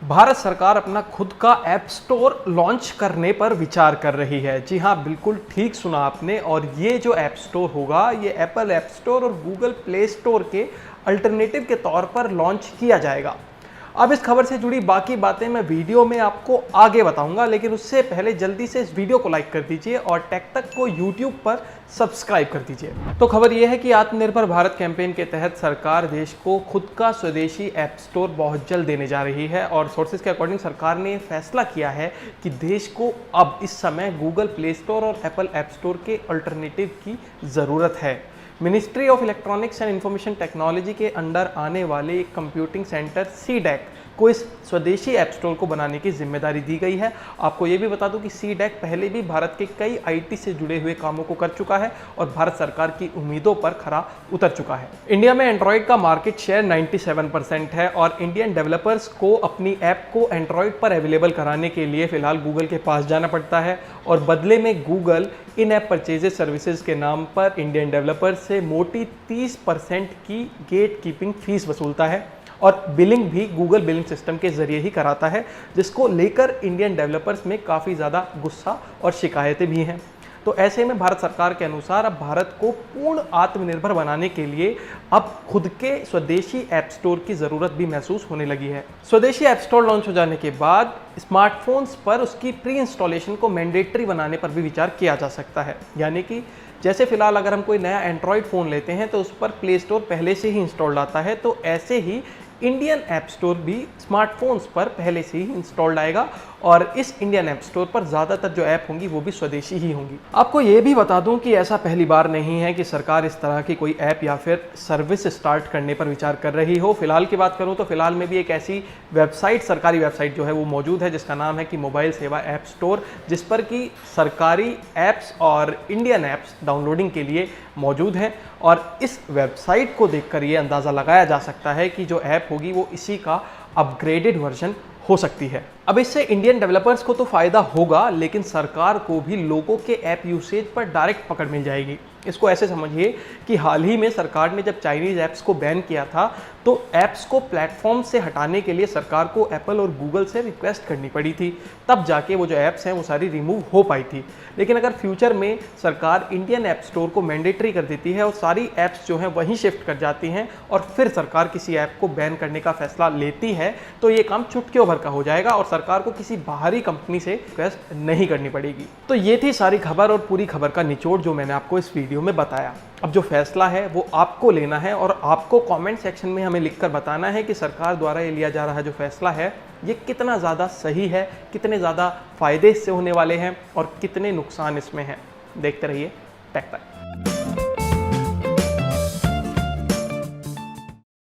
भारत सरकार अपना खुद का ऐप स्टोर लॉन्च करने पर विचार कर रही है। जी हाँ, बिल्कुल ठीक सुना आपने। और ये जो ऐप स्टोर होगा ये एप्पल ऐप स्टोर और गूगल प्ले स्टोर के अल्टरनेटिव के तौर पर लॉन्च किया जाएगा। अब इस खबर से जुड़ी बाकी बातें मैं वीडियो में आपको आगे बताऊंगा, लेकिन उससे पहले जल्दी से इस वीडियो को लाइक कर दीजिए और टेक तक को यूट्यूब पर सब्सक्राइब कर दीजिए। तो खबर यह है कि आत्मनिर्भर भारत कैंपेन के तहत सरकार देश को खुद का स्वदेशी ऐप स्टोर बहुत जल्द देने जा रही है। और सोर्सेज के अकॉर्डिंग सरकार ने फैसला किया है कि देश को अब इस समय गूगल प्ले स्टोर और एप्पल ऐप स्टोर के अल्टरनेटिव की ज़रूरत है। Ministry of electronics and information technology के अंडर आने वाले एक कंप्यूटिंग सेंटर सीडैक को इस स्वदेशी ऐप स्टोर को बनाने की जिम्मेदारी दी गई है। आपको ये भी बता दूं कि सीडैक पहले भी भारत के कई आईटी से जुड़े हुए कामों को कर चुका है और भारत सरकार की उम्मीदों पर खरा उतर चुका है। इंडिया में एंड्रॉयड का मार्केट शेयर 97% है और इंडियन डेवलपर्स को अपनी ऐप को एंड्रॉयड पर अवेलेबल कराने के लिए फिलहाल गूगल के पास जाना पड़ता है और बदले में गूगल इन ऐप परचेजेस सर्विसेज के नाम पर इंडियन डेवलपर्स से मोटी 30% की गेट कीपिंग फीस वसूलता है और बिलिंग भी गूगल बिलिंग सिस्टम के जरिए ही कराता है, जिसको लेकर इंडियन डेवलपर्स में काफ़ी ज़्यादा गुस्सा और शिकायतें भी हैं। तो ऐसे में भारत सरकार के अनुसार अब भारत को पूर्ण आत्मनिर्भर बनाने के लिए अब खुद के स्वदेशी ऐप स्टोर की ज़रूरत भी महसूस होने लगी है। स्वदेशी ऐप स्टोर लॉन्च हो जाने के बाद स्मार्टफोन्स पर उसकी प्री इंस्टॉलेशन को मैंडेटरी बनाने पर भी विचार किया जा सकता है। यानी कि जैसे फिलहाल अगर हम कोई नया एंड्रॉयड फ़ोन लेते हैं तो उस पर प्ले स्टोर पहले से ही इंस्टॉल्ड आता है, तो ऐसे ही इंडियन ऐप स्टोर भी स्मार्टफोन्स पर पहले से ही इंस्टॉल्ड आएगा और इस इंडियन ऐप स्टोर पर ज़्यादातर जो ऐप होंगी वो भी स्वदेशी ही होंगी। आपको ये भी बता दूं कि ऐसा पहली बार नहीं है कि सरकार इस तरह की कोई ऐप या फिर सर्विस स्टार्ट करने पर विचार कर रही हो। फिलहाल की बात करूं तो फिलहाल में भी एक ऐसी वेबसाइट, सरकारी वेबसाइट जो है वो मौजूद है जिसका नाम है कि मोबाइल सेवा ऐप स्टोर, जिस पर कि सरकारी ऐप्स और इंडियन ऐप्स डाउनलोडिंग के लिए मौजूद हैं। और इस वेबसाइट को देखकर ये अंदाज़ा लगाया जा सकता है कि जो ऐप होगी वो इसी का अपग्रेडेड वर्जन हो सकती है। अब इससे इंडियन डेवलपर्स को तो फ़ायदा होगा, लेकिन सरकार को भी लोगों के ऐप यूसेज पर डायरेक्ट पकड़ मिल जाएगी। इसको ऐसे समझिए कि हाल ही में सरकार ने जब चाइनीज़ ऐप्स को बैन किया था तो ऐप्स को प्लेटफॉर्म से हटाने के लिए सरकार को एप्पल और गूगल से रिक्वेस्ट करनी पड़ी थी, तब जाके वो जो ऐप्स हैं वो सारी रिमूव हो पाई थी। लेकिन अगर फ्यूचर में सरकार इंडियन ऐप स्टोर को मैंडेटरी कर देती है और सारी ऐप्स जो हैं वहीं शिफ्ट कर जाती हैं और फिर सरकार किसी ऐप को बैन करने का फैसला लेती है, तो ये काम चुटकियों भर का हो जाएगा और सरकार को किसी बाहरी कंपनी से रिक्वेस्ट नहीं करनी पड़ेगी। तो ये थी सारी खबर और पूरी खबर का निचोड़ जो मैंने आपको इस वीडियो में बताया। अब जो फैसला है वो आपको लेना है और आपको कमेंट सेक्शन में हमें लिखकर बताना है कि सरकार द्वारा ये लिया जा रहा जो फैसला है ये कितना ज़्यादा सही है, कितने ज़्यादा फायदे इससे होने वाले हैं और कितने नुकसान इसमें हैं। देखते रहिए टेक तक।